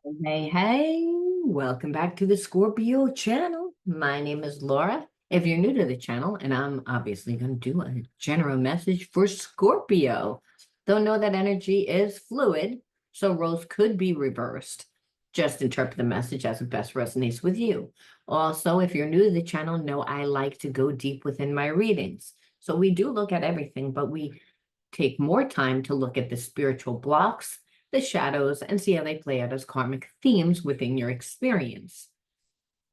Hey, hey, welcome back to the Scorpio channel. My name is Laura. If you're new to the channel, and I'm obviously going to do a general message for Scorpio, don't know that energy is fluid, so roles could be reversed. Just interpret the message as it best resonates with you. Also, if you're new to the channel, know I like to go deep within my readings. So we do look at everything, but we take more time to look at the spiritual blocks, the shadows, and see how they play out as karmic themes within your experience.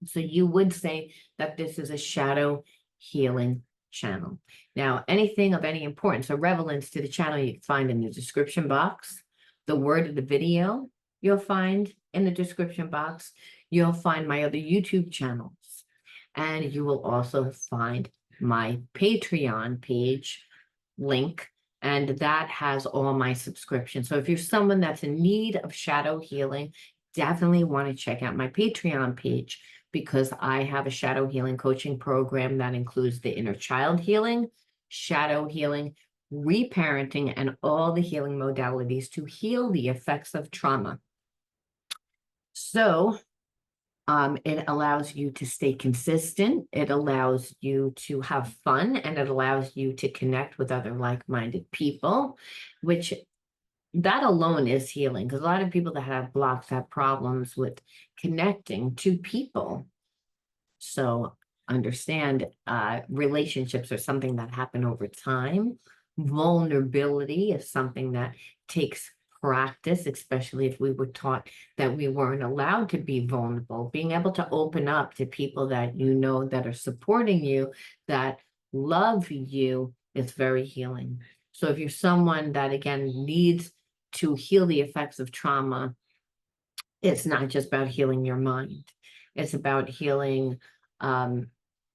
So you would say that this is a shadow healing channel. Now, anything of any importance or relevance to the channel you can find in the description box. The word of the video you'll find in the description box. You'll find my other YouTube channels. And you will also find my Patreon page link, and that has all my subscriptions. So if you're someone that's in need of shadow healing, definitely want to check out my Patreon page because I have a shadow healing coaching program that includes the inner child healing, shadow healing, reparenting, and all the healing modalities to heal the effects of trauma. So it allows you to stay consistent. It allows you to have fun, and it allows you to connect with other like-minded people, which that alone is healing. Because a lot of people that have blocks have problems with connecting to people. So understand, relationships are something that happen over time. Vulnerability is something that takes practice, especially if we were taught that we weren't allowed to be vulnerable. Being able to open up to people that you know that are supporting you, that love you, is very healing. So if you're someone that, again, needs to heal the effects of trauma, it's not just about healing your mind. It's about healing um,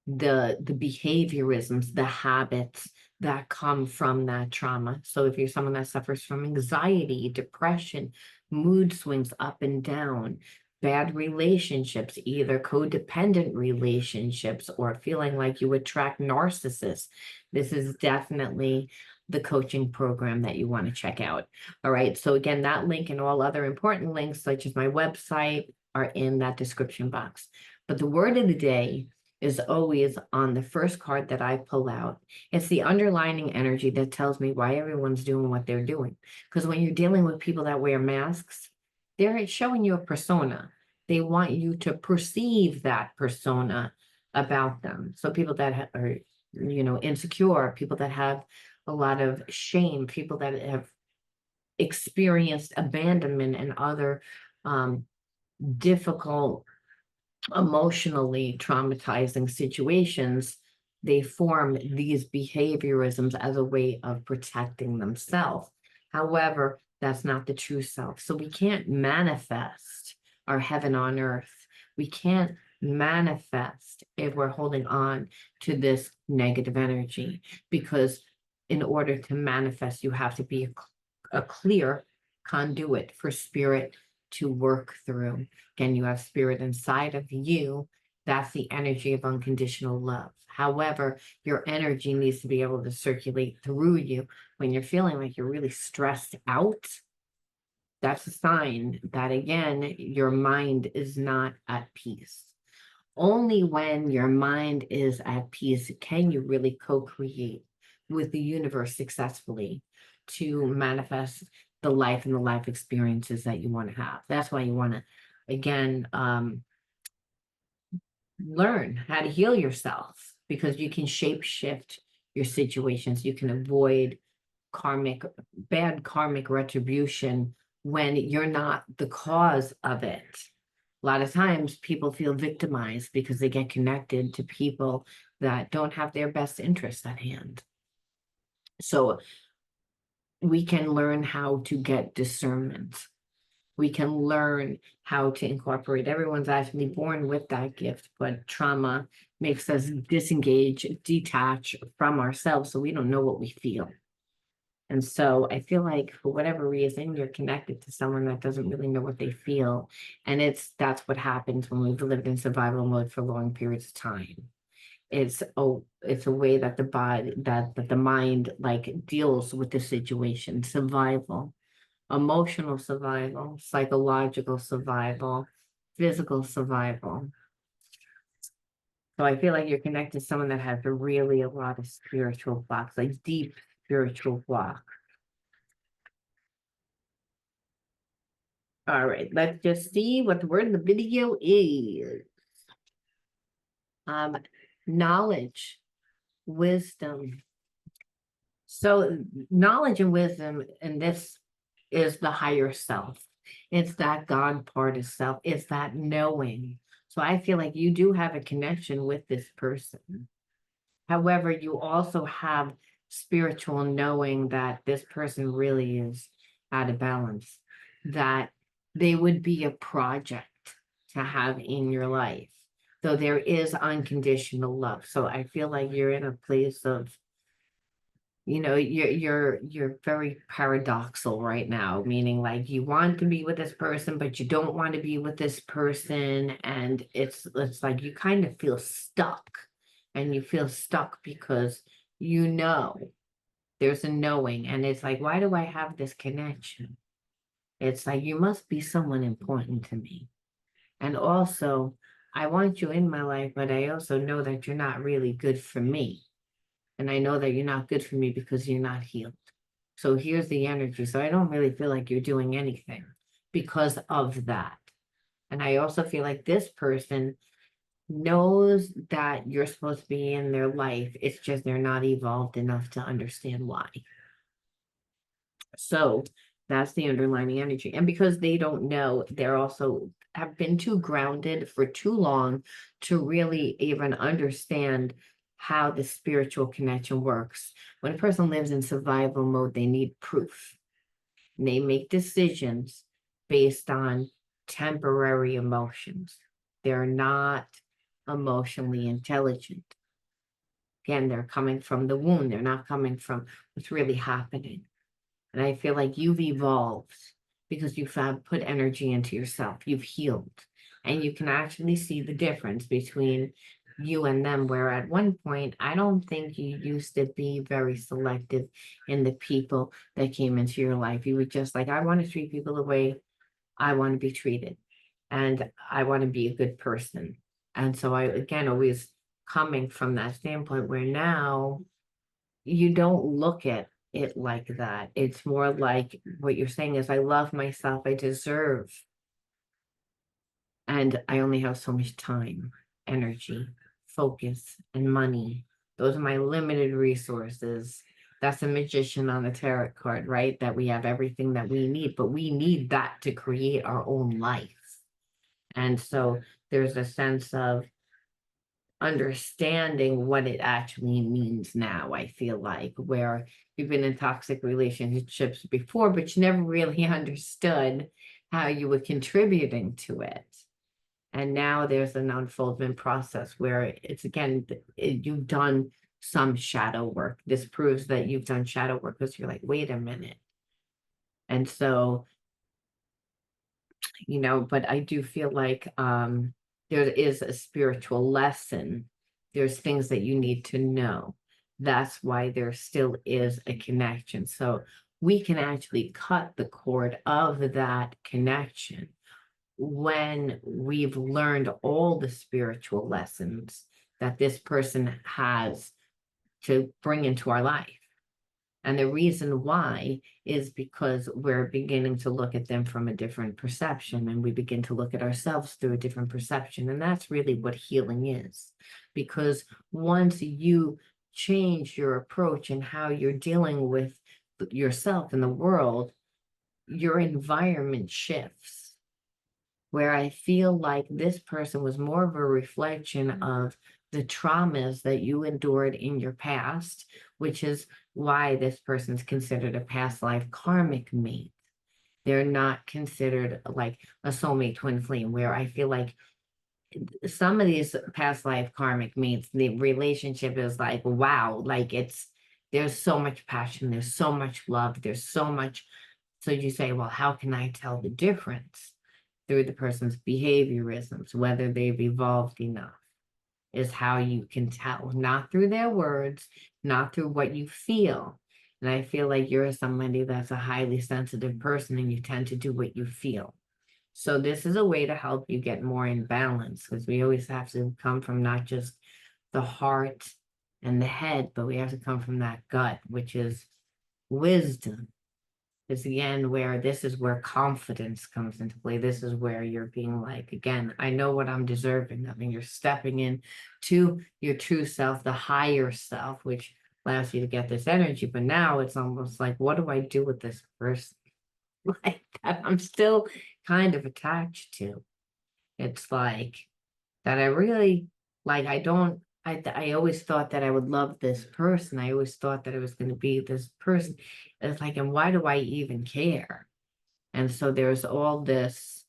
the behaviorisms, the habits that come from that trauma. So if you're someone that suffers from anxiety, depression, mood swings up and down, bad relationships, either codependent relationships or feeling like you attract narcissists, this is definitely the coaching program that you want to check out. All right. So again, that link and all other important links, such as my website, are in that description box. But the word of the day is always on the first card that I pull out. It's the underlining energy that tells me why everyone's doing what they're doing. Because when you're dealing with people that wear masks, they're showing you a persona. They want you to perceive that persona about them. So people that are, insecure, people that have a lot of shame, people that have experienced abandonment and other um, difficult, emotionally traumatizing situations, they form these behaviorisms as a way of protecting themselves. However, that's not the true self. So we can't manifest our heaven on earth. We can't manifest if we're holding on to this negative energy, because in order to manifest, you have to be a clear conduit for spirit to work through. Again, you have spirit inside of you. That's the energy of unconditional love. However, your energy needs to be able to circulate through you. When you're feeling like you're really stressed out, that's a sign that, again, your mind is not at peace. Only when your mind is at peace can you really co-create with the universe successfully to manifest the life and the life experiences that you want to have. That's why you want to, again, learn how to heal yourself, because you can shape shift your situations. You can avoid bad karmic retribution when you're not the cause of it. A lot of times people feel victimized because they get connected to people that don't have their best interests at hand. So we can learn how to get discernment. We can learn how to incorporate. Everyone's actually born with that gift, but trauma makes us disengage, detach from ourselves, so we don't know what we feel. And so I feel like for whatever reason, you're connected to someone that doesn't really know what they feel. And that's what happens when we've lived in survival mode for long periods of time. It's a way that the body, that the mind like deals with the situation, survival. emotional survival, psychological survival, physical survival. So I feel like you're connected to someone that has really a lot of spiritual blocks, like deep spiritual block. All right, let's just see what the word of the video is. Um, knowledge, wisdom. So knowledge and wisdom, and this is the higher self. It's that God part of self. It's that knowing. So I feel like you do have a connection with this person. However, you also have spiritual knowing that this person really is out of balance, that they would be a project to have in your life. So there is unconditional love. So I feel like you're in a place of, you're very paradoxical right now, meaning like you want to be with this person, but you don't want to be with this person. And it's like you kind of feel stuck. And you feel stuck because you know there's a knowing. And it's like, why do I have this connection? It's like you must be someone important to me. And also, I want you in my life, but I also know that you're not really good for me. And I know that you're not good for me because you're not healed. So here's the energy. So I don't really feel like you're doing anything because of that. And I also feel like this person knows that you're supposed to be in their life. It's just they're not evolved enough to understand why. So that's the underlying energy. And because they don't know, they're also have been too grounded for too long to really even understand how the spiritual connection works. When a person lives in survival mode, they need proof. And they make decisions based on temporary emotions. They're not emotionally intelligent. Again, they're coming from the wound. They're not coming from what's really happening. And I feel like you've evolved because you've put energy into yourself. You've healed. And you can actually see the difference between you and them, where at one point, I don't think you used to be very selective in the people that came into your life. You were just like, I want to treat people the way I want to be treated. And I want to be a good person. And so I, again, always coming from that standpoint where now you don't look at it like that. It's more like what you're saying is, I love myself, I deserve, and I only have so much time, energy, focus, and money. Those are my limited resources. That's a magician on the tarot card, right? That we have everything that we need, but we need that to create our own life. And so there's a sense of understanding what it actually means now, I feel like, where you've been in toxic relationships before, but you never really understood how you were contributing to it. And now there's an unfoldment process where it's, again, you've done some shadow work. This proves that you've done shadow work because you're like, wait a minute. And so, but I do feel like there is a spiritual lesson. There's things that you need to know. That's why there still is a connection. So we can actually cut the cord of that connection when we've learned all the spiritual lessons that this person has to bring into our life. And the reason why is because we're beginning to look at them from a different perception, and we begin to look at ourselves through a different perception. And that's really what healing is. Because once you change your approach and how you're dealing with yourself and the world, your environment shifts. Where I feel like this person was more of a reflection of the traumas that you endured in your past, which is why this person's considered a past life karmic mate. They're not considered like a soulmate twin flame, where I feel like some of these past life karmic mates, the relationship is like, wow, like there's so much passion, there's so much love, there's so much. So you say, well, how can I tell the difference? Through the person's behaviorisms, whether they've evolved enough, is how you can tell, not through their words, not through what you feel. And I feel like you're somebody that's a highly sensitive person and you tend to do what you feel. So this is a way to help you get more in balance, because we always have to come from not just the heart and the head, but we have to come from that gut, which is wisdom. It's again where this is where confidence comes into play. This is where you're being like, again, I know what I'm deserving of, and you're stepping in to your true self, the higher self, which allows you to get this energy. But now it's almost like, what do I do with this person? Like that I'm still kind of attached to. It's like that I really like, I always thought that I would love this person. I always thought that it was going to be this person. It's like, and why do I even care? And so there's all this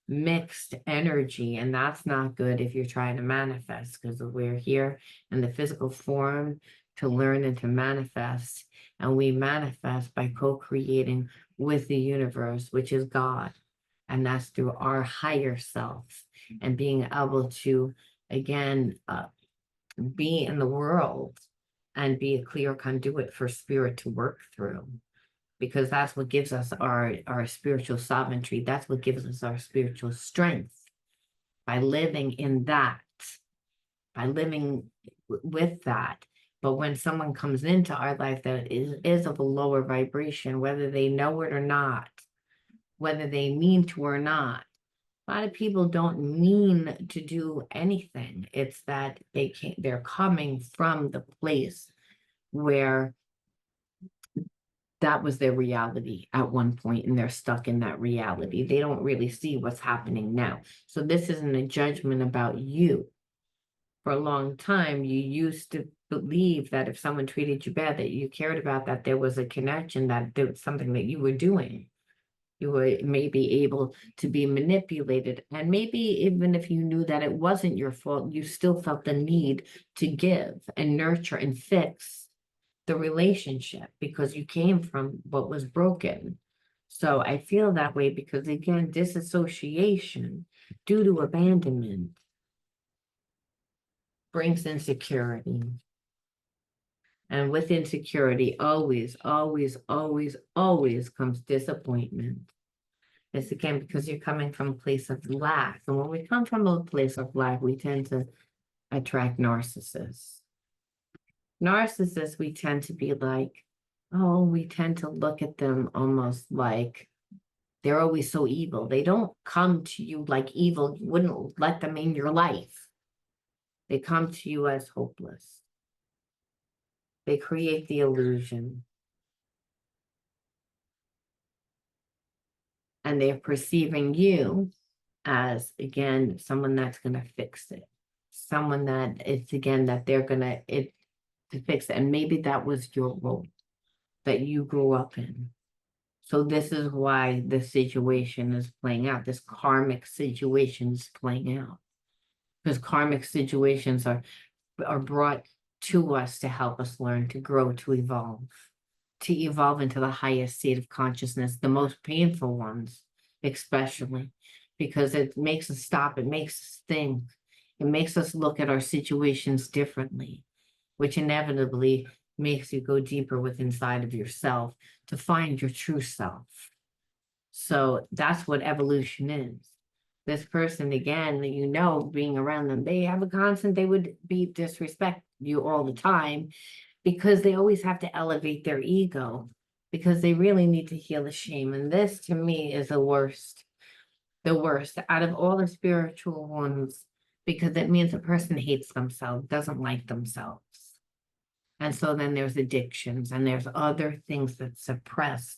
mixed energy, and that's not good if you're trying to manifest, because we're here in the physical form to learn and to manifest. And we manifest by co-creating with the universe, which is God. And that's through our higher self and being able to, again, be in the world and be a clear conduit for spirit to work through, because that's what gives us our spiritual sovereignty. That's what gives us our spiritual strength, by living in that, by living with that. But when someone comes into our life that is of a lower vibration, whether they know it or not, whether they mean to or not, a lot of people don't mean to do anything. It's that they're coming from the place where that was their reality at one point, and they're stuck in that reality. They don't really see what's happening now. So this isn't a judgment about you. For a long time, you used to believe that if someone treated you bad, that you cared about, that there was a connection, that there was something that you were doing. You were maybe able to be manipulated. And maybe even if you knew that it wasn't your fault, you still felt the need to give and nurture and fix the relationship because you came from what was broken. So I feel that way because, again, disassociation due to abandonment brings insecurity. And with insecurity, always, always, always, always comes disappointment. It's again because you're coming from a place of lack. And when we come from a place of lack, we tend to attract narcissists. Narcissists, we tend to be like, oh, we tend to look at them almost like they're always so evil. They don't come to you like evil. You wouldn't let them in your life. They come to you as hopeless. They create the illusion. And they're perceiving you as, again, someone that's going to fix it. Someone that it's, again, that they're going to fix it. And maybe that was your role that you grew up in. So this is why the situation is playing out. This karmic situation is playing out. Because karmic situations are brought to us to help us learn, to grow, to evolve into the highest state of consciousness, the most painful ones, especially, because it makes us stop, it makes us think, it makes us look at our situations differently, which inevitably makes you go deeper within inside of yourself to find your true self. So that's what evolution is. This person, again, being around them, they have a constant, they would be disrespect you all the time because they always have to elevate their ego because they really need to heal the shame. And this to me is the worst out of all the spiritual ones, because it means a person hates themselves, doesn't like themselves. And so then there's addictions and there's other things that suppress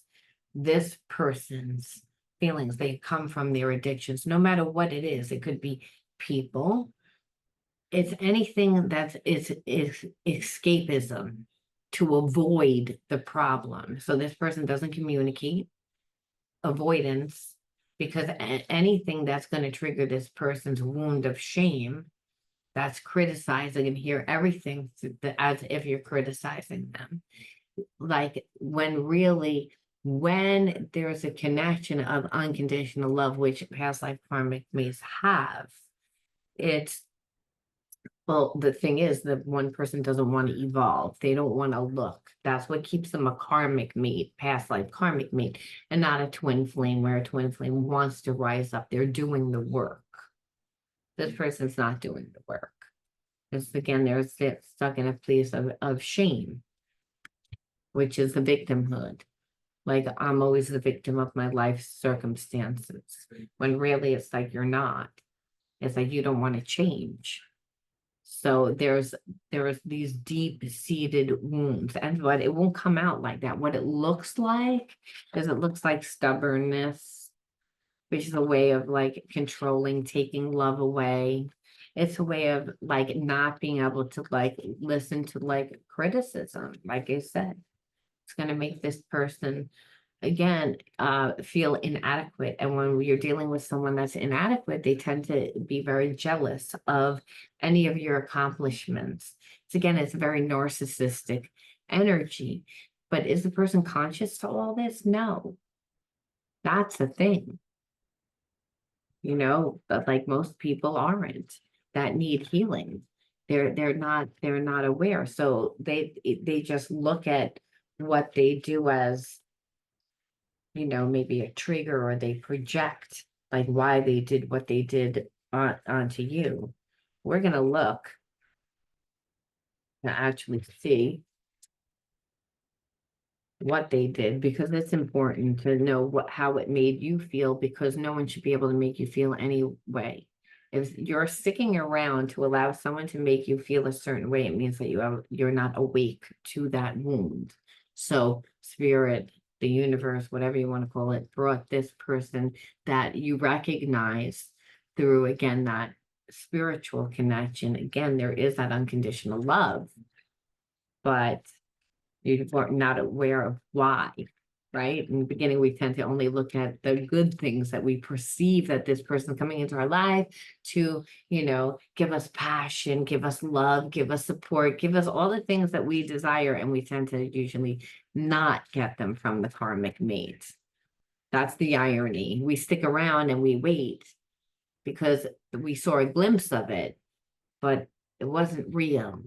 this person's feelings. They come from their addictions, no matter what it is. It could be people. It's anything that is escapism to avoid the problem. So this person doesn't communicate, avoidance, because anything that's going to trigger this person's wound of shame, that's criticizing and hear everything as if you're criticizing them. Like when there's a connection of unconditional love, which past life karmic may have, it's Well, the thing is that one person doesn't want to evolve. They don't want to look. That's what keeps them a karmic mate, past life karmic mate, and not a twin flame where a twin flame wants to rise up. They're doing the work. This person's not doing the work. Because again, stuck in a place of shame, which is the victimhood. Like I'm always the victim of my life circumstances, when really it's like you're not. It's like you don't want to change. So there's these deep-seated wounds, and but it won't come out like that. What it looks like is it looks like stubbornness, which is a way of like controlling, taking love away. It's a way of like not being able to like listen to like criticism. Like I said, it's going to make this person again feel inadequate, and when you're dealing with someone that's inadequate, they tend to be very jealous of any of your accomplishments. It's very narcissistic energy. But is the person conscious to all this? No, that's the thing, but like most people aren't, that need healing. They're not aware, so they just look at what they do as maybe a trigger, or they project like why they did what they did onto you. We're going to look to actually see what they did, because it's important to know how it made you feel, because no one should be able to make you feel any way. If you're sticking around to allow someone to make you feel a certain way, it means that you're not awake to that wound. So spirit, the universe, whatever you want to call it, brought this person that you recognize through, again, that spiritual connection. Again, there is that unconditional love, but you are not aware of why, right? In the beginning, we tend to only look at the good things that we perceive that this person coming into our life to, give us passion, give us love, give us support, give us all the things that we desire. And we tend to usually not get them from the karmic mate. That's the irony. We stick around and we wait because we saw a glimpse of it, but it wasn't real.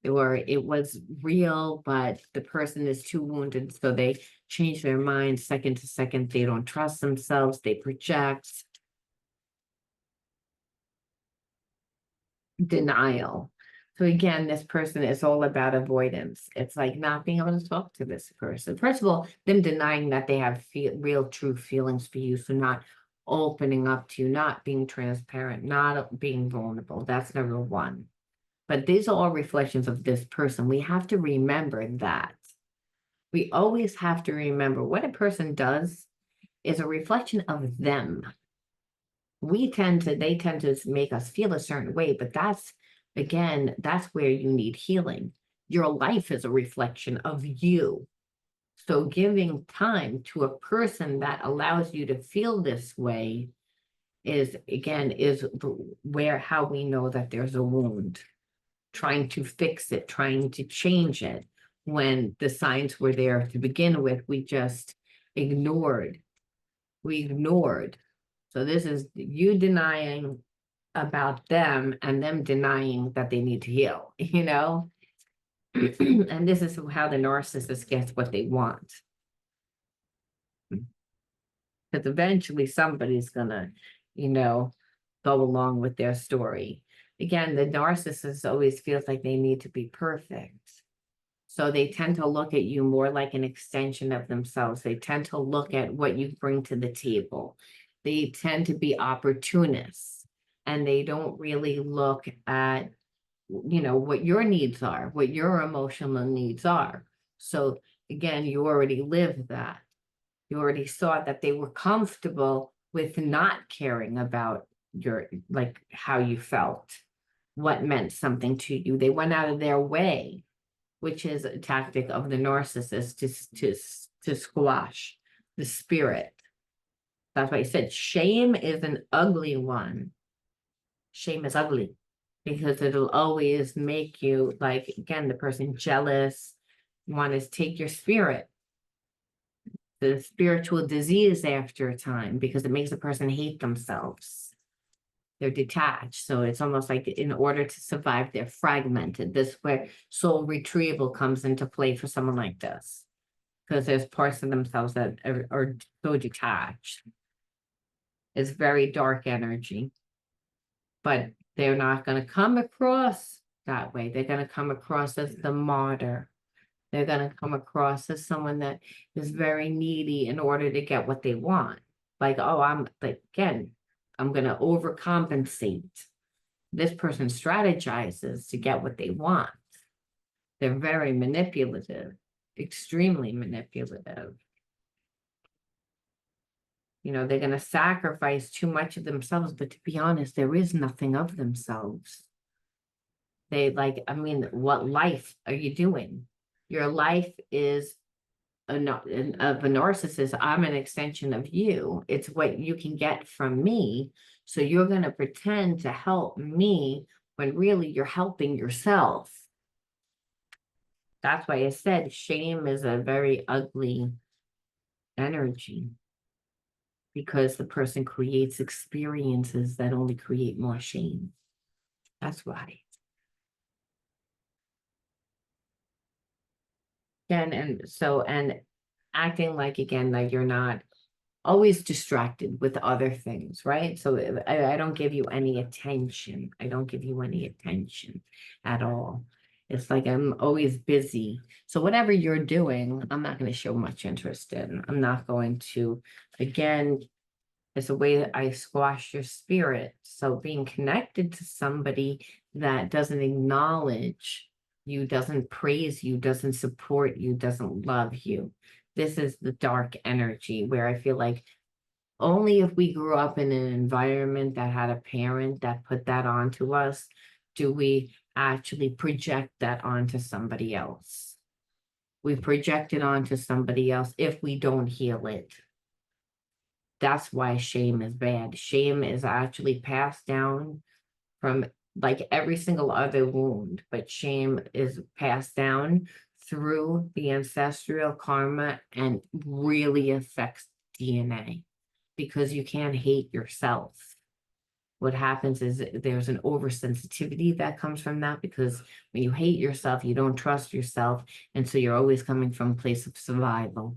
Or it was real, but the person is too wounded, so they change their mind second to second. They don't trust themselves. They project. Denial. So again, this person is all about avoidance. It's like not being able to talk to this person. First of all, them denying that they have real, true feelings for you. So not opening up to you, not being transparent, not being vulnerable. That's number one. But these are all reflections of this person. We have to remember that. We always have to remember what a person does is a reflection of them. They tend to make us feel a certain way, but that's where you need healing. Your life is a reflection of you. So giving time to a person that allows you to feel this way is how we know that there's a wound. Trying to fix it, trying to change it, when the signs were there to begin with, we just ignored. We ignored. So this is you denying about them and them denying that they need to heal, And this is how the narcissist gets what they want. Because eventually somebody's gonna, go along with their story. Again, the narcissist always feels like they need to be perfect. So they tend to look at you more like an extension of themselves. They tend to look at what you bring to the table. They tend to be opportunists, and they don't really look at, what your needs are, what your emotional needs are. So again, you already lived that. You already saw that they were comfortable with not caring about like how you felt, what meant something to you. They went out of their way, which is a tactic of the narcissist to squash the spirit. That's why I said shame is an ugly one. Shame is ugly because it'll always make you, like, again, the person jealous, want to take your spirit. The spiritual disease after a time, because it makes a person hate themselves. They're detached. So it's almost like in order to survive, they're fragmented. This is where soul retrieval comes into play for someone like this. Because there's parts of themselves that are so detached. It's very dark energy. But they're not going to come across that way. They're going to come across as the martyr. They're going to come across as someone that is very needy in order to get what they want. Like, oh, I'm like, again, I'm going to overcompensate. This person strategizes to get what they want. They're very manipulative, extremely manipulative. You know, they're going to sacrifice too much of themselves, but to be honest, there is nothing of themselves. They like, I mean, what life are you doing? Your life is of a narcissist. I'm an extension of you. It's what you can get from me. So you're going to pretend to help me when really you're helping yourself. That's why I said shame is a very ugly energy, because the person creates experiences that only create more shame. That's why. And acting like, again, like you're not always distracted with other things, right? So I don't give you any attention. I don't give you any attention at all. It's like I'm always busy. So whatever you're doing, I'm not going to show much interest in. I'm not going to, again, it's a way that I squash your spirit. So being connected to somebody that doesn't acknowledge you, doesn't praise you, doesn't support you, doesn't love you. This is the dark energy where I feel like only if we grew up in an environment that had a parent that put that onto us, do we actually project that onto somebody else. We project it onto somebody else if we don't heal it. That's why shame is bad. Shame is actually passed down from like every single other wound, but shame is passed down through the ancestral karma and really affects DNA, because you can't hate yourself. What happens is there's an oversensitivity that comes from that, because when you hate yourself, you don't trust yourself. And so you're always coming from a place of survival.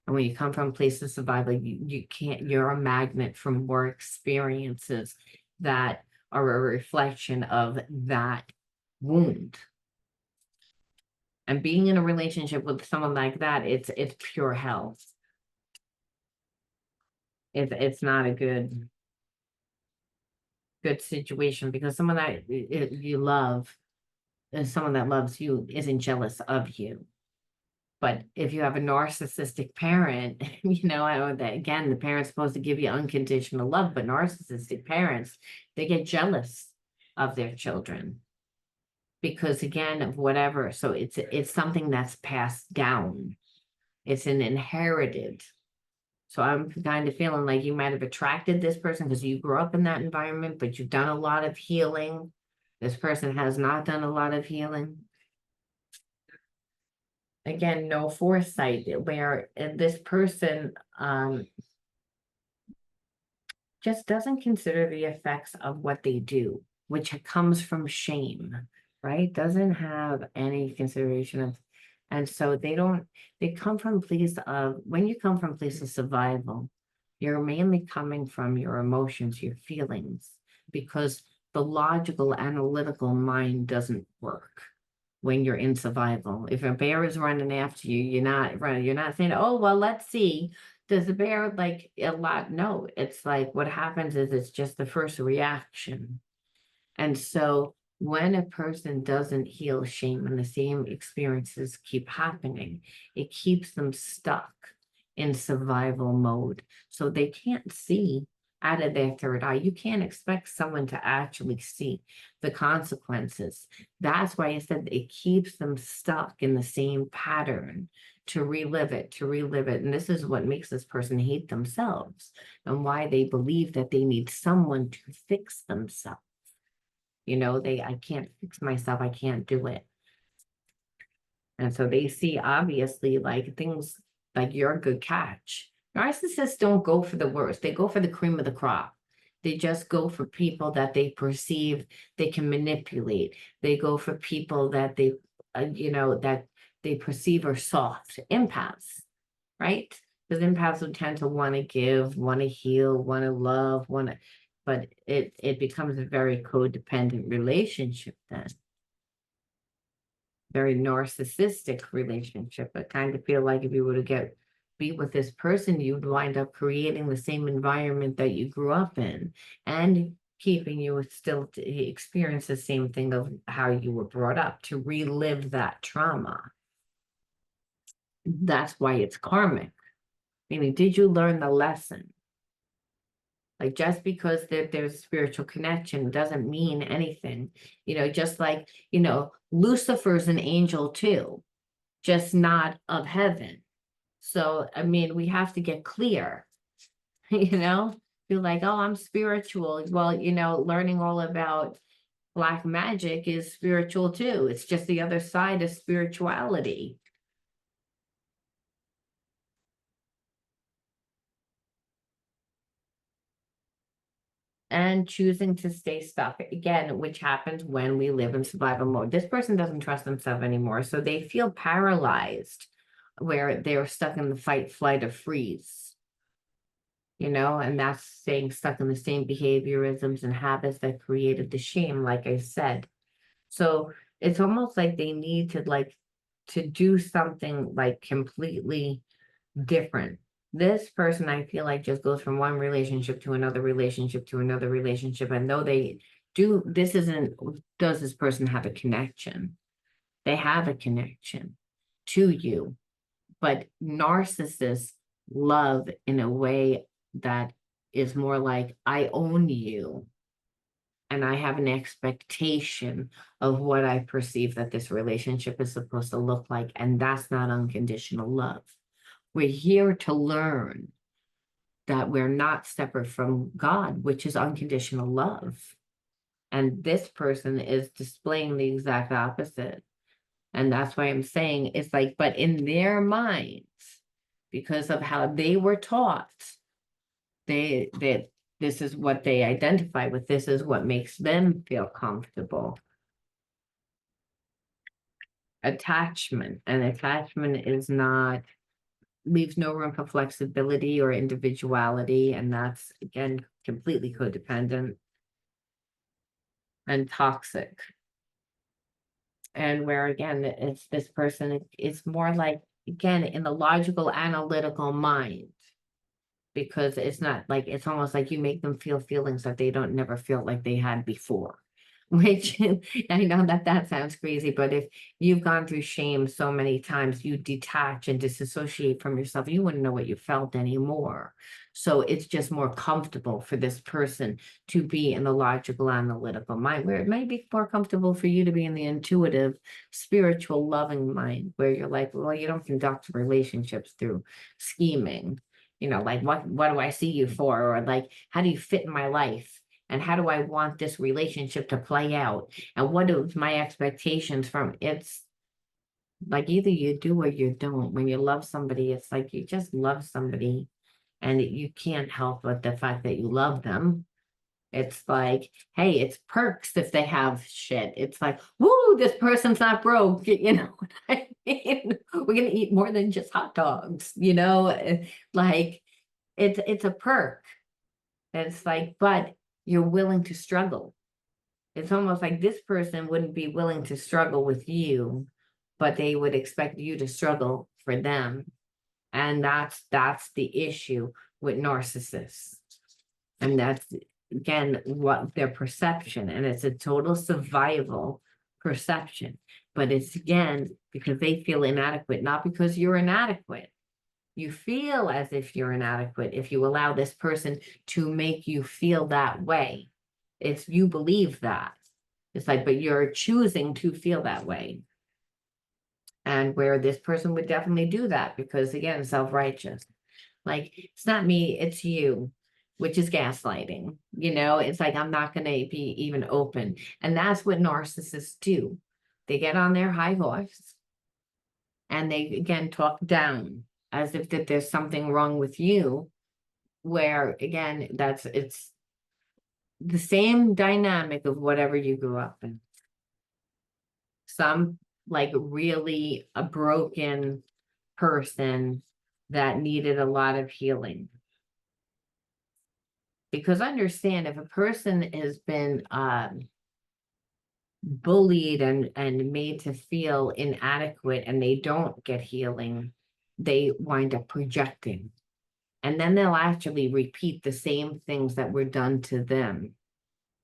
And when you come from a place of survival, you can't, you're a magnet for more experiences that are a reflection of that wound. And being in a relationship with someone like that, it's pure hell. It's not a good situation, because someone that you love, someone that loves you isn't jealous of you. But if you have a narcissistic parent, you know, again, the parent's supposed to give you unconditional love, but narcissistic parents, they get jealous of their children because, again, of whatever. So it's something that's passed down. It's an inherited. So I'm kind of feeling like you might have attracted this person because you grew up in that environment, but you've done a lot of healing. This person has not done a lot of healing. Again, no foresight, where this person just doesn't consider the effects of what they do, which comes from shame, right? Doesn't have any consideration of, and so they come from a place of, when you come from a place of survival, you're mainly coming from your emotions, your feelings, because the logical, analytical mind doesn't work when you're in survival. If a bear is running after you, you're not running, you're not saying, oh, well, let's see. Does the bear like a lot? No, it's like what happens is it's just the first reaction. And so when a person doesn't heal shame and the same experiences keep happening, it keeps them stuck in survival mode. So they can't see out of their third eye. You can't expect someone to actually see the consequences. That's why I said it keeps them stuck in the same pattern to relive it, to relive it. And this is what makes this person hate themselves and why they believe that they need someone to fix themselves. You know, I can't fix myself, I can't do it. And so they see obviously like things like you're a good catch. Narcissists don't go for the worst, they go for the cream of the crop. They just go for people that they perceive they can manipulate. They go for people that that they perceive are soft. Empaths, right? Because empaths would tend to want to give, want to heal, want to love, but it becomes a very codependent relationship then. Very narcissistic relationship. I kind of feel like if you were to be with this person, you'd wind up creating the same environment that you grew up in and keeping you still to experience the same thing of how you were brought up, to relive that trauma. That's why it's karmic. Meaning, did you learn the lesson? Like, just because there's spiritual connection doesn't mean anything. Just like, Lucifer's an angel too, just not of heaven. So, I mean, we have to get clear, Feel like, oh, I'm spiritual. Well, learning all about black magic is spiritual too. It's just the other side of spirituality. And choosing to stay stuck again, which happens when we live in survival mode. This person doesn't trust themselves anymore, so they feel paralyzed, where they're stuck in the fight, flight, or freeze. And that's staying stuck in the same behaviorisms and habits that created the shame, like I said. So it's almost like they need to do something like completely different. This person, I feel like, just goes from one relationship to another relationship to another relationship. And though does this person have a connection? They have a connection to you, but narcissists love in a way that is more like, I own you. And I have an expectation of what I perceive that this relationship is supposed to look like. And that's not unconditional love. We're here to learn that we're not separate from God, which is unconditional love. And this person is displaying the exact opposite. And that's why I'm saying it's like, but in their minds, because of how they were taught, that this is what they identify with, this is what makes them feel comfortable. Attachment, and attachment leaves no room for flexibility or individuality, and that's, again, completely codependent and toxic. And where, again, it's this person, it's more like, again, in the logical, analytical mind, because it's not like, it's almost like you make them feel feelings that they don't never feel like they had before. Which I know that sounds crazy, but if you've gone through shame so many times, you detach and disassociate from yourself, you wouldn't know what you felt anymore. So it's just more comfortable for this person to be in the logical, analytical mind, where it may be more comfortable for you to be in the intuitive, spiritual, loving mind, where you're like, well, you don't conduct relationships through scheming. Like, what do I see you for? Or like, how do you fit in my life? And how do I want this relationship to play out? And what is my expectations from it's like, either you do or you don't. When you love somebody, it's like you just love somebody and you can't help but the fact that you love them. It's like, hey, it's perks if they have shit. It's like, woo, this person's not broke. You know what I mean? We're gonna eat more than just hot dogs, like it's a perk. It's like, but you're willing to struggle. It's almost like this person wouldn't be willing to struggle with you, but they would expect you to struggle for them. And that's the issue with narcissists. And that's, again, what their perception, and it's a total survival perception. But it's, again, because they feel inadequate, not because you're inadequate. You feel as if you're inadequate if you allow this person to make you feel that way. It's, you believe that. It's like, but you're choosing to feel that way. And where this person would definitely do that because, again, self-righteous. Like, it's not me, it's you, which is gaslighting. It's like, I'm not going to be even open. And that's what narcissists do. They get on their high horse and they, again, talk down as if that there's something wrong with you, where, again, it's the same dynamic of whatever you grew up in. Some like really a broken person that needed a lot of healing. Because understand, if a person has been bullied and made to feel inadequate and they don't get healing, they wind up projecting. And then they'll actually repeat the same things that were done to them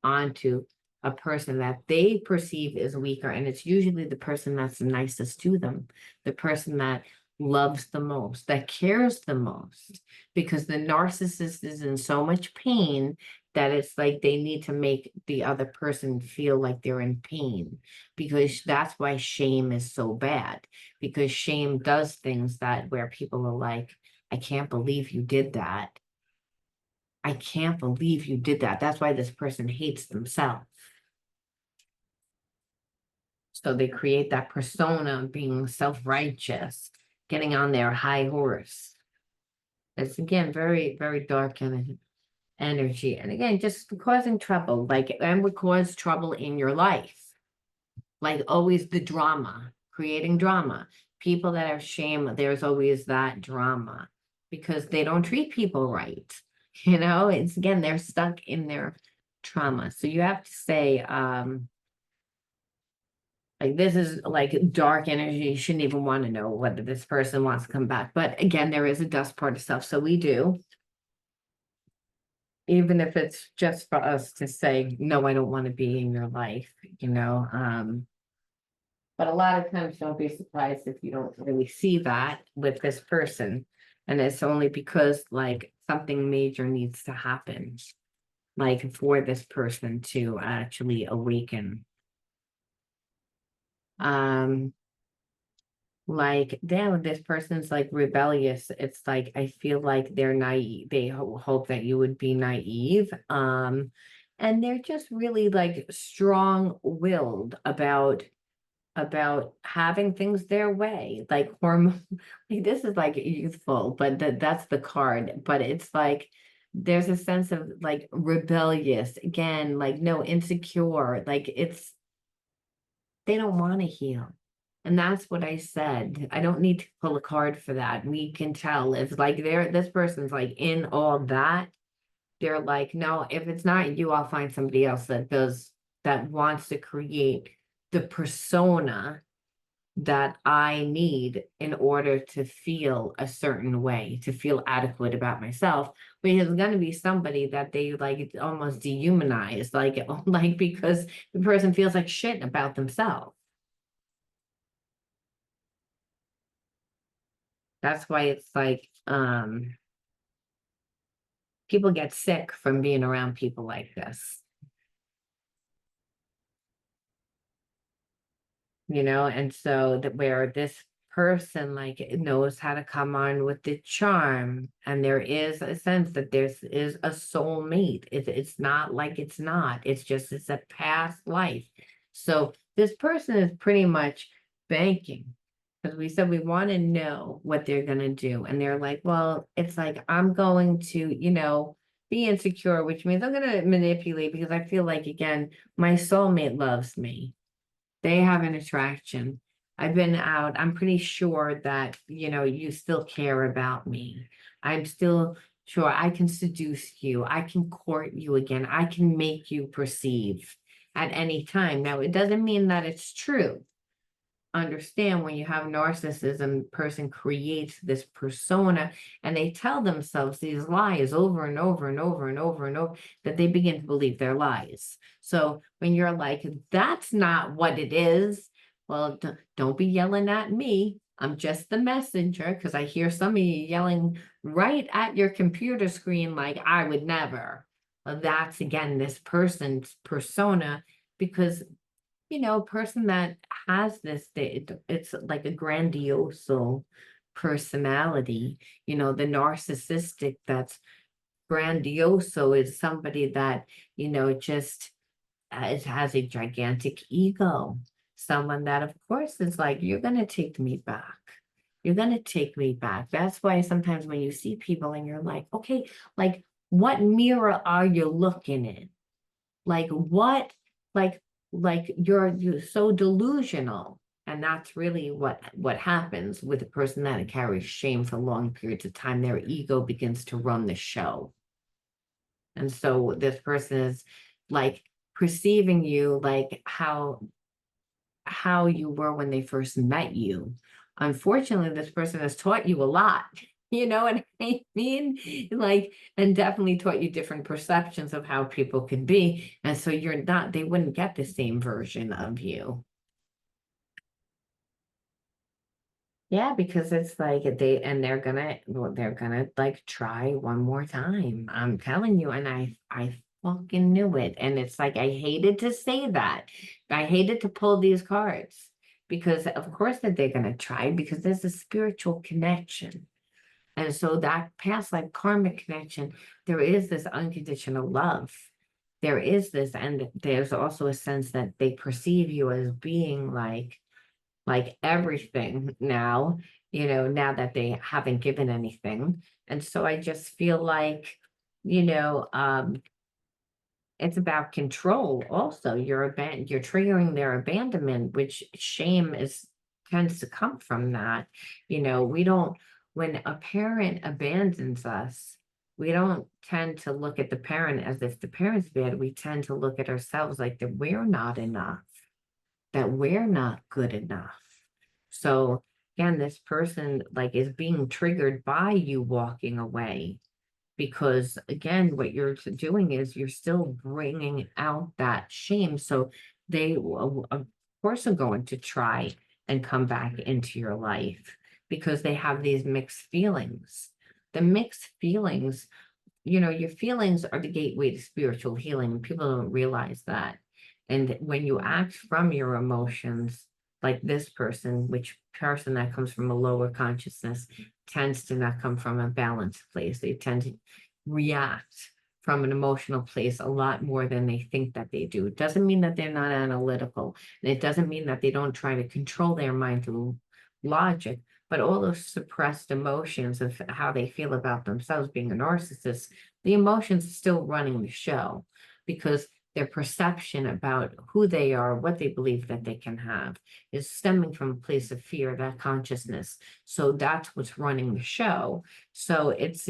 onto a person that they perceive as weaker. And it's usually the person that's the nicest to them, the person that loves the most, that cares the most, because the narcissist is in so much pain that it's like they need to make the other person feel like they're in pain, because that's why shame is so bad, because shame does things that where people are like, I can't believe you did that. I can't believe you did that. That's why this person hates themselves. So they create that persona of being self-righteous, getting on their high horse. It's again very, very dark energy. And again, just causing trouble, like, and would cause trouble in your life. Like always the drama, creating drama. People that have shame, there's always that drama because they don't treat people right. You know, it's again, they're stuck in their trauma. So you have to say, like this is like dark energy. You shouldn't even want to know whether this person wants to come back. But again, there is a dust part of stuff. So we do, even if it's just for us to say, no, I don't want to be in your life, you know. But a lot of times don't be surprised if you don't really see that with this person. And it's only because like something major needs to happen, like for this person to actually awaken. Like damn, this person's like rebellious. It's like I feel like they're naive. They hope that you would be naive. And they're just really like strong-willed about having things their way, like hormone. Like, this is like youthful, but that's the card. But it's like there's a sense of like rebellious again, like no insecure, like it's they don't want to heal. And that's what I said. I don't need to pull a card for that. We can tell if like this person's like in all that. They're like, no, if it's not you, I'll find somebody else that does that wants to create the persona that I need in order to feel a certain way, to feel adequate about myself. But there's gonna be somebody that they like almost dehumanize, like because the person feels like shit about themselves. That's why it's like people get sick from being around people like this, you know, and so that where this person like knows how to come on with the charm, and there is a sense that there's is a soulmate. It's not like it's not, it's just it's a past life. So this person is pretty much banking, because we said we want to know what they're going to do, and they're like, well, it's like I'm going to, you know, be insecure, which means I'm going to manipulate because I feel like again my soulmate loves me, they have an attraction. I've been out. I'm pretty sure that, you know, you still care about me. I'm still sure I can seduce you. I can court you again. I can make you perceive at any time. Now, it doesn't mean that it's true. Understand when you have narcissism, person creates this persona and they tell themselves these lies over and over and over and over and over that they begin to believe they're lies. So when you're like, that's not what it is, well, don't be yelling at me. I'm just the messenger, because I hear some of you yelling right at your computer screen like I would never. Well, that's again this person's persona, because you know, person that has this, it's like a grandiose personality. You know, the narcissistic that's grandioso is somebody that, you know, just it has a gigantic ego. Someone that, of course, is like, you're going to take me back. You're going to take me back. That's why sometimes when you see people and you're like, okay, like, what mirror are you looking in? Like what, like, you're so delusional. And that's really what happens with a person that carries shame for long periods of time. Their ego begins to run the show. And so this person is like perceiving you like how you were when they first met you. Unfortunately, this person has taught you a lot. You know what I mean? Like, and definitely taught you different perceptions of how people could be. And so they wouldn't get the same version of you. Yeah, because it's like they're gonna like try one more time. I'm telling you, and I fucking knew it. And it's like I hated to say that. I hated to pull these cards because of course that they're gonna try because there's a spiritual connection. And so that past life karmic connection, there is this unconditional love. There is this, and there's also a sense that they perceive you as being like everything now, now that they haven't given anything. And so I just feel like, you know, um, it's about control also. You're triggering their abandonment, which shame is tends to come from that. We don't when a parent abandons us, we don't tend to look at the parent as if the parent's bad. We tend to look at ourselves like that we're not enough, that we're not good enough. So again, this person like is being triggered by you walking away because again, what you're doing is you're still bringing out that shame. So they, of course, are going to try and come back into your life because they have these mixed feelings. The mixed feelings, your feelings are the gateway to spiritual healing. People don't realize that. And when you act from your emotions, like this person, which person that comes from a lower consciousness tends to not come from a balanced place. They tend to react from an emotional place a lot more than they think that they do. It doesn't mean that they're not analytical. And it doesn't mean that they don't try to control their mind through logic, but all those suppressed emotions of how they feel about themselves being a narcissist, the emotions are still running the show because their perception about who they are, what they believe that they can have, is stemming from a place of fear, that consciousness. So that's what's running the show. So it's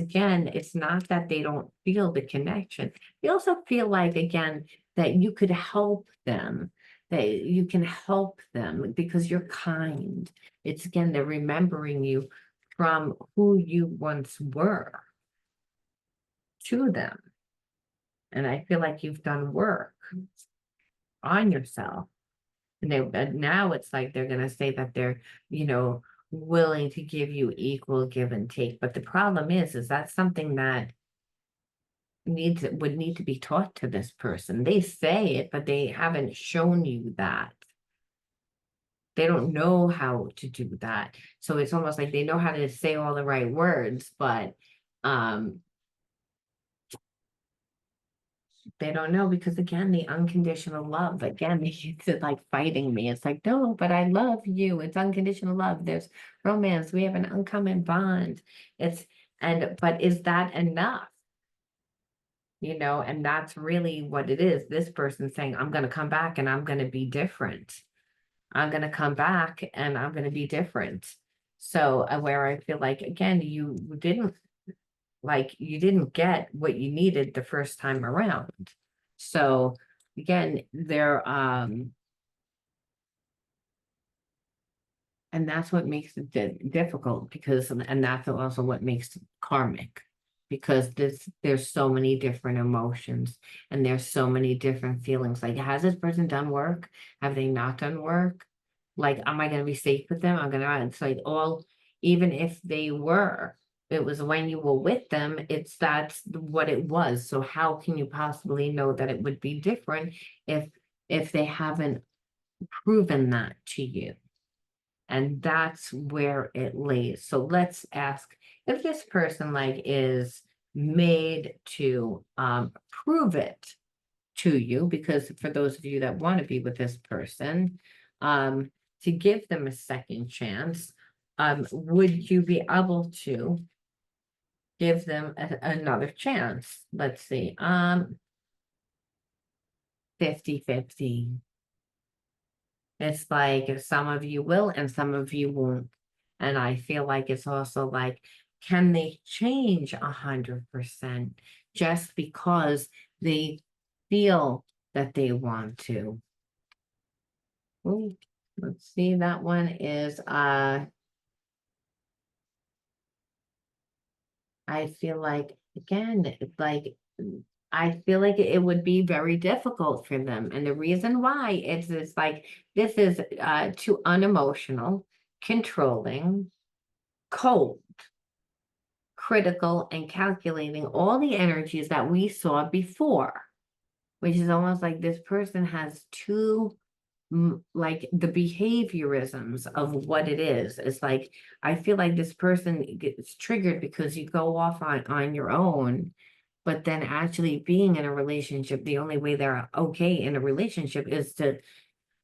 not that they don't feel the connection. They also feel like, again, that you could help them, that you can help them because you're kind. It's again, they're remembering you from who you once were to them. And I feel like you've done work on yourself. But now it's like they're going to say that they're, willing to give you equal give and take. But the problem is that's something that would need to be taught to this person. They say it, but they haven't shown you that. They don't know how to do that. So it's almost like they know how to say all the right words, but um they don't know because again, the unconditional love, again, it's like fighting me. It's like, no, but I love you. It's unconditional love. There's romance. We have an uncommon bond. But is that enough? And that's really what it is. This person saying, I'm going to come back and I'm going to be different. I'm going to come back and I'm going to be different. So where I feel like, again, you didn't get what you needed the first time around. So again, and that's what makes it difficult and that's also what makes it karmic because there's so many different emotions and there's so many different feelings. Like, has this person done work? Have they not done work? Like, am I going to be safe with them? It's like even if they were, it was when you were with them, that's what it was. So how can you possibly know that it would be different if they haven't proven that to you? And that's where it lays. So let's ask if this person is made to prove it to you, because for those of you that want to be with this person, to give them a second chance, would you be able to give them another chance? Let's see. 50-50. It's like some of you will and some of you won't. And I feel like it's also like, can they change 100% just because they feel that they want to? Ooh, let's see, that one is I feel like again, like I feel like it would be very difficult for them. And the reason why is like this is too unemotional, controlling, cold, critical, and calculating all the energies that we saw before, which is almost like this person has two like the behaviorisms of what it is. It's like I feel like this person gets triggered because you go off on your own, but then actually being in a relationship, the only way they're okay in a relationship is to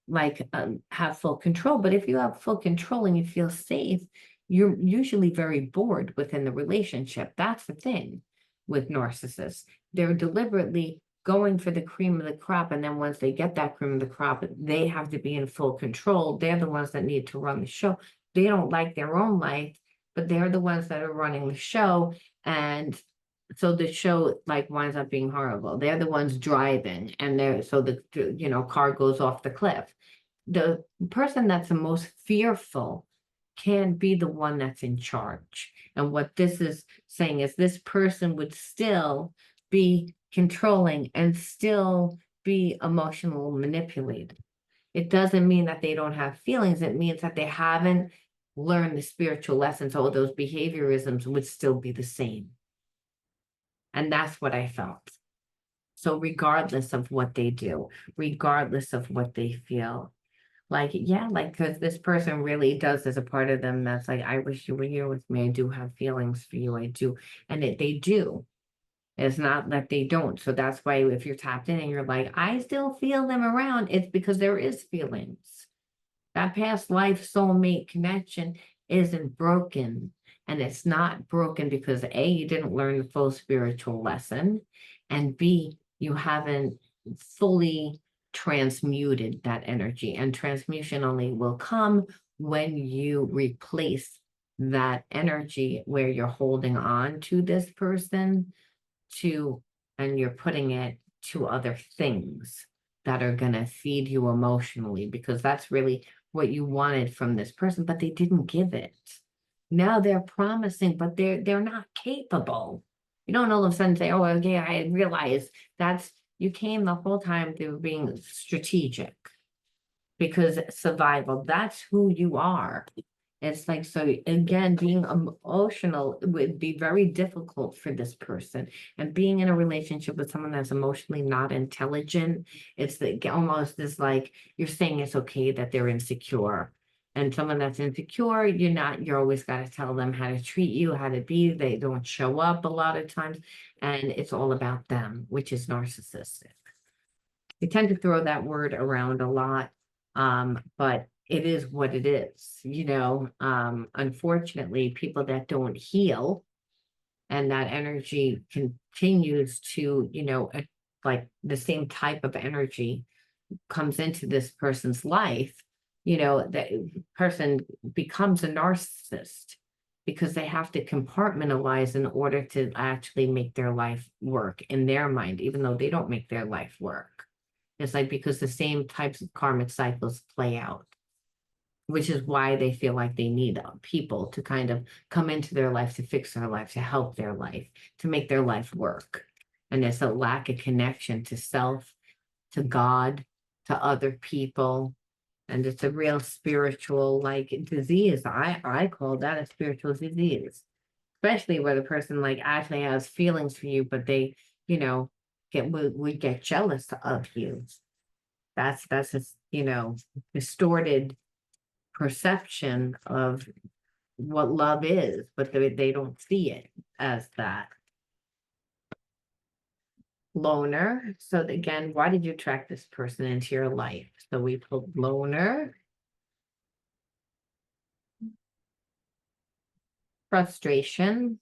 like have full control. But if you have full control and you feel safe, you're usually very bored within the relationship. That's the thing with narcissists. They're deliberately going for the cream of the crop. And then once they get that cream of the crop, they have to be in full control. They're the ones that need to run the show. They don't like their own life, but they're the ones that are running the show. And so the show like winds up being horrible. They're the ones driving and they're so the car goes off the cliff. The person that's the most fearful can be the one that's in charge. And what this is saying is this person would still be controlling and still be emotional manipulated. It doesn't mean that they don't have feelings. It means that they haven't learned the spiritual lessons. All those behaviorisms would still be the same. And that's what I felt. So regardless of what they do, regardless of what they feel, like, yeah, like, because this person really does, there's a part of them that's like, I wish you were here with me. I do have feelings for you. I do. And they do. It's not that they don't. So that's why if you're tapped in and you're like, I still feel them around, it's because there is feelings. That past life soulmate connection isn't broken. And it's not broken because A, you didn't learn the full spiritual lesson, and B, you haven't fully transmuted that energy. And transmutation only will come when you replace that energy where you're holding on to this person to, and you're putting it to other things that are going to feed you emotionally, because that's really what you wanted from this person, but they didn't give it. Now they're promising, but they're not capable. You don't all of a sudden say, oh, okay, I realize that's you came the whole time through being strategic because survival, that's who you are. It's like, so again, being emotional would be very difficult for this person. And being in a relationship with someone that's emotionally not intelligent, it's like almost is like you're saying it's okay that they're insecure. And someone that's insecure, you're always got to tell them how to treat you, how to be. They don't show up a lot of times. And it's all about them, which is narcissistic. We tend to throw that word around a lot, but it is what it is. Unfortunately, people that don't heal and that energy continues to, like the same type of energy comes into this person's life, that person becomes a narcissist because they have to compartmentalize in order to actually make their life work in their mind, even though they don't make their life work. It's like because the same types of karmic cycles play out, which is why they feel like they need people to kind of come into their life to fix their life, to help their life, to make their life work. And there's a lack of connection to self, to God, to other people. And it's a real spiritual like disease. I call that a spiritual disease, especially where the person like actually has feelings for you, but they, you know, would get jealous of you. That's a distorted perception of what love is, but they don't see it as that. Loner. So again, why did you attract this person into your life? So we pulled loner, frustration,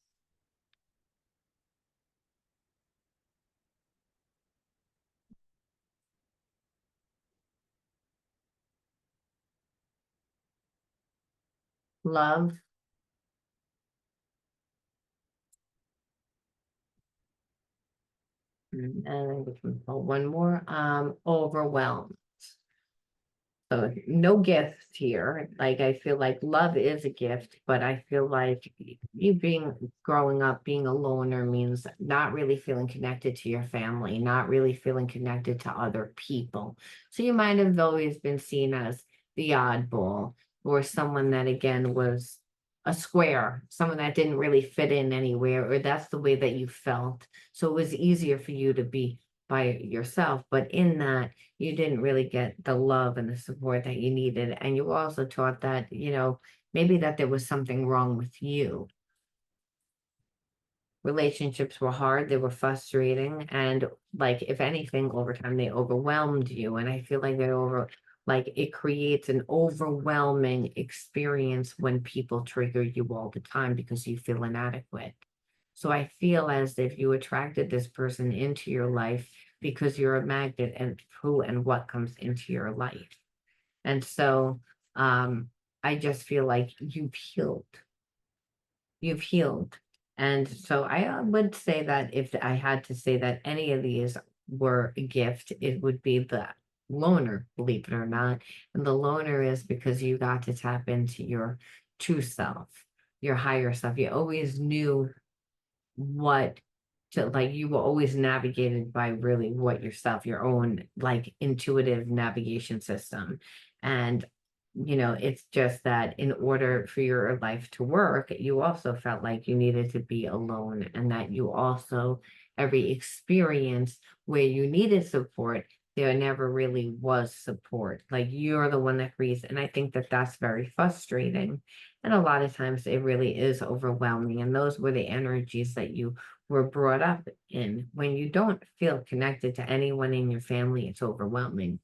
love. And we can pull one more, overwhelmed. So no gift here. Like I feel like love is a gift, but I feel like you being growing up being a loner means not really feeling connected to your family, not really feeling connected to other people. So you might have always been seen as the oddball or someone that again was a square, someone that didn't really fit in anywhere, or that's the way that you felt. So it was easier for you to be by yourself, but in that you didn't really get the love and the support that you needed. And you were also taught that, maybe that there was something wrong with you. Relationships were hard, they were frustrating, and like if anything, over time they overwhelmed you. And I feel like like it creates an overwhelming experience when people trigger you all the time because you feel inadequate. So I feel as if you attracted this person into your life because you're a magnet and who and what comes into your life. And so I just feel like you've healed. You've healed. And so I would say that if I had to say that any of these were a gift, it would be the loner, believe it or not. And the loner is because you got to tap into your true self, your higher self. You always knew what to like, you were always navigated by really what yourself, your own like intuitive navigation system. And it's just that in order for your life to work, you also felt like you needed to be alone, and that you also, every experience where you needed support, there never really was support. Like you're the one that creates, and I think that that's very frustrating. And a lot of times it really is overwhelming. And those were the energies that you were brought up in. When you don't feel connected to anyone in your family, it's overwhelming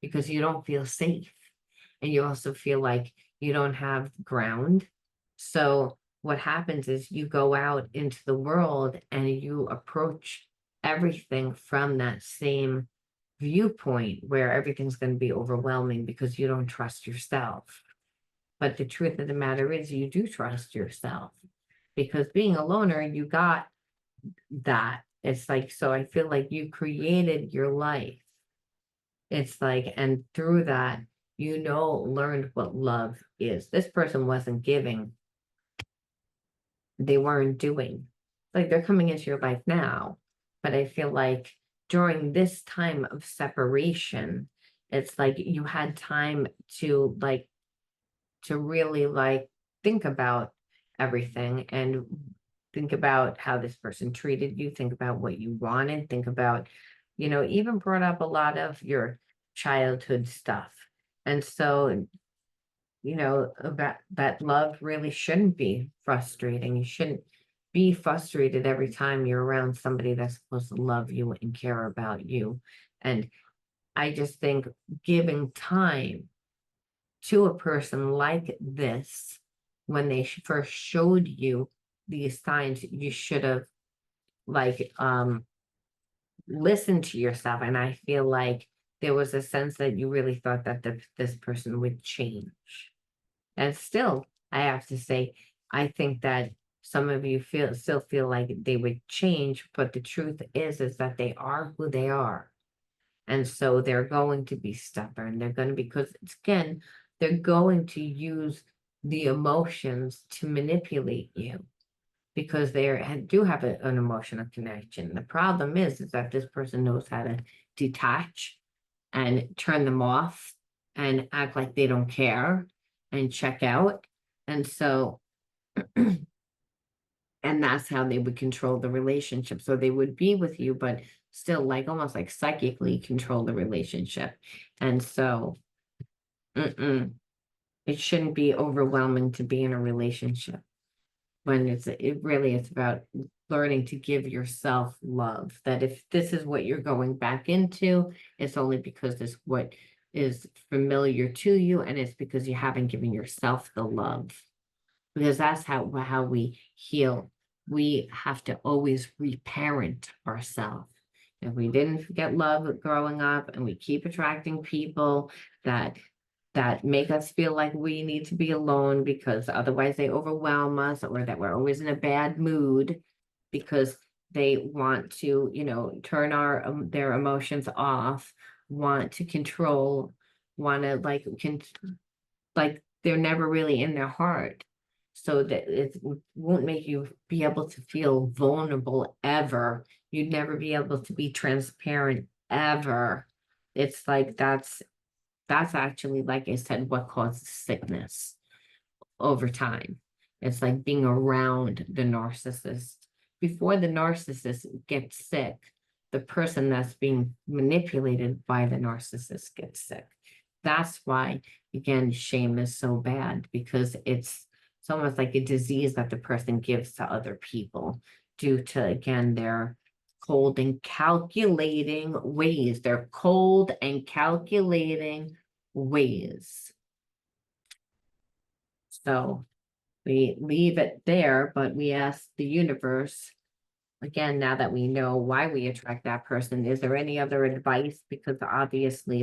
because you don't feel safe. And you also feel like you don't have ground. So what happens is you go out into the world and you approach everything from that same viewpoint where everything's going to be overwhelming because you don't trust yourself. But the truth of the matter is you do trust yourself, because being a loner, you got that. It's like, so I feel like you created your life. It's like, and through that, learned what love is. This person wasn't giving, they weren't doing. Like they're coming into your life now. But I feel like during this time of separation, it's like you had time to really like think about everything and think about how this person treated you, think about what you wanted, think about, even brought up a lot of your childhood stuff. And so, about that love really shouldn't be frustrating. You shouldn't be frustrated every time you're around somebody that's supposed to love you and care about you. And I just think giving time to a person like this, when they first showed you these signs, you should have like listened to yourself. And I feel like there was a sense that you really thought that this person would change. And still, I have to say, I think that some of you still feel like they would change, but the truth is that they are who they are. And so they're going to be stubborn. They're going to be, because again, they're going to use the emotions to manipulate you because do have an emotional connection. The problem is that this person knows how to detach and turn them off and act like they don't care and check out. And so, and that's how they would control the relationship. So they would be with you, but still like almost like psychically control the relationship. And so it shouldn't be overwhelming to be in a relationship when it really is about learning to give yourself love. That if this is what you're going back into, it's only because it's what is familiar to you, and it's because you haven't given yourself the love. Because that's how we heal. We have to always reparent ourselves. If we didn't get love growing up and we keep attracting people that that make us feel like we need to be alone because otherwise they overwhelm us, or that we're always in a bad mood because they want to, turn their emotions off, want to control, want to like they're never really in their heart. So that it won't make you be able to feel vulnerable ever. You'd never be able to be transparent ever. It's like that's actually, like I said, what causes sickness over time. It's like being around the narcissist. Before the narcissist gets sick, the person that's being manipulated by the narcissist gets sick. That's why, again, shame is so bad, because it's almost like a disease that the person gives to other people due to, again, their cold and calculating ways. They're cold and calculating ways. So we leave it there, but we ask the universe, again, now that we know why we attract that person, is there any other advice? Because obviously,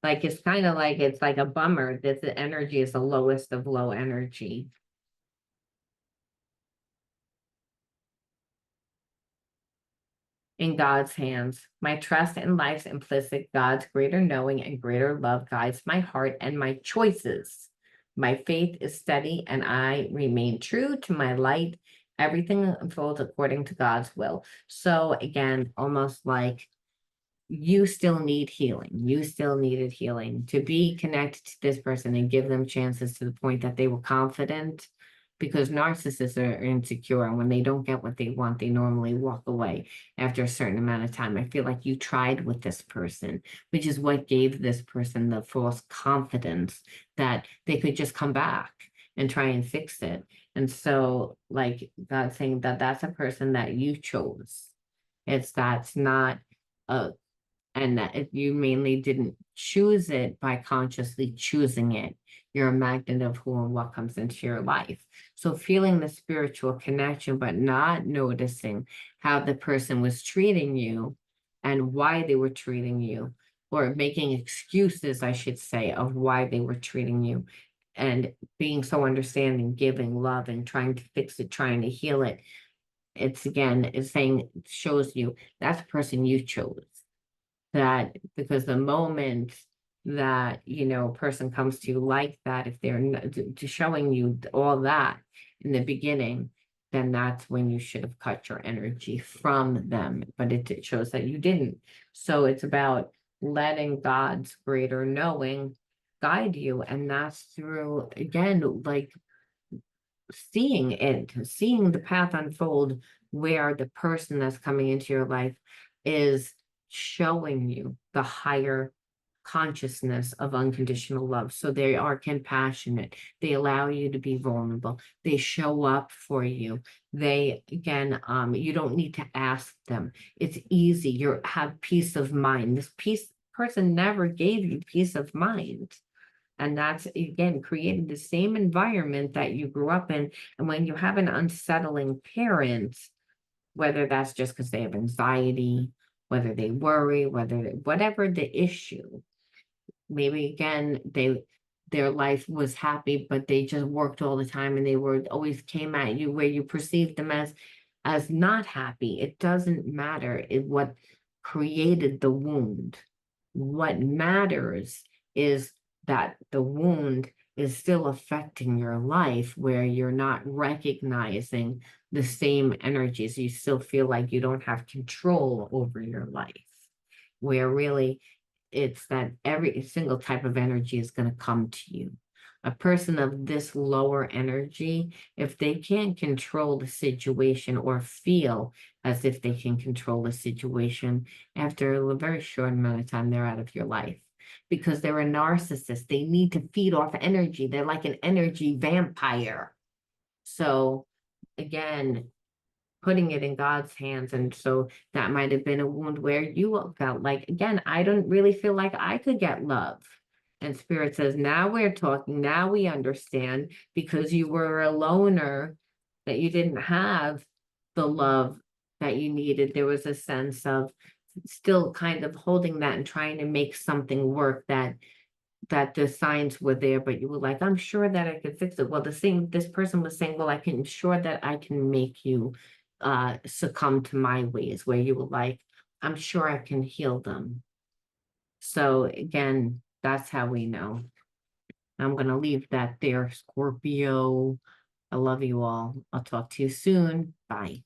it's kind of like, it's like a bummer that the energy is the lowest of low energy. In God's hands. My trust in life's implicit, God's greater knowing and greater love guides my heart and my choices. My faith is steady and I remain true to my light. Everything unfolds according to God's will. So again, almost like you still need healing. You still needed healing to be connected to this person and give them chances to the point that they were confident, because narcissists are insecure. And when they don't get what they want, they normally walk away after a certain amount of time. I feel like you tried with this person, which is what gave this person the false confidence that they could just come back and try and fix it. And so, like God saying that that's a person that you chose. That's not a and that if you mainly didn't choose it by consciously choosing it, you're a magnet of who and what comes into your life. So feeling the spiritual connection, but not noticing how the person was treating you and why they were treating you, or making excuses, I should say, of why they were treating you, and being so understanding, giving love, and trying to fix it, trying to heal it. It's again, it's saying, shows you that's the person you chose. That because the moment that person comes to you like that, if they're to showing you all that in the beginning, then that's when you should have cut your energy from them, but it shows that you didn't. So it's about letting God's greater knowing guide you, and that's through, again, like seeing the path unfold, where the person that's coming into your life is showing you the higher consciousness of unconditional love. So they are compassionate. They allow you to be vulnerable. They show up for you. They, again, you don't need to ask them. It's easy. You have peace of mind. This person never gave you peace of mind. And that's, again, creating the same environment that you grew up in. And when you have an unsettling parent, whether that's just because they have anxiety, whether they worry, whatever the issue, maybe again, their life was happy, but they just worked all the time and they were always came at you where you perceived them as not happy. It doesn't matter what created the wound. What matters is that the wound is still affecting your life, where you're not recognizing the same energies. You still feel like you don't have control over your life, where really it's that every single type of energy is going to come to you. A person of this lower energy, if they can't control the situation or feel as if they can control the situation, after a very short amount of time, they're out of your life, because they're a narcissist. They need to feed off energy. They're like an energy vampire. So again, putting it in God's hands. And so that might have been a wound where you felt like, again, I don't really feel like I could get love. And Spirit says, now we're talking, now we understand, because you were a loner, that you didn't have the love that you needed. There was a sense of still kind of holding that and trying to make something work that that the signs were there, but you were like, I'm sure that I could fix it. Well, this person was saying, well, I can sure that I can make you succumb to my ways, where you were like, I'm sure I can heal them. So again, that's how we know. I'm gonna leave that there, Scorpio. I love you all. I'll talk to you soon. Bye.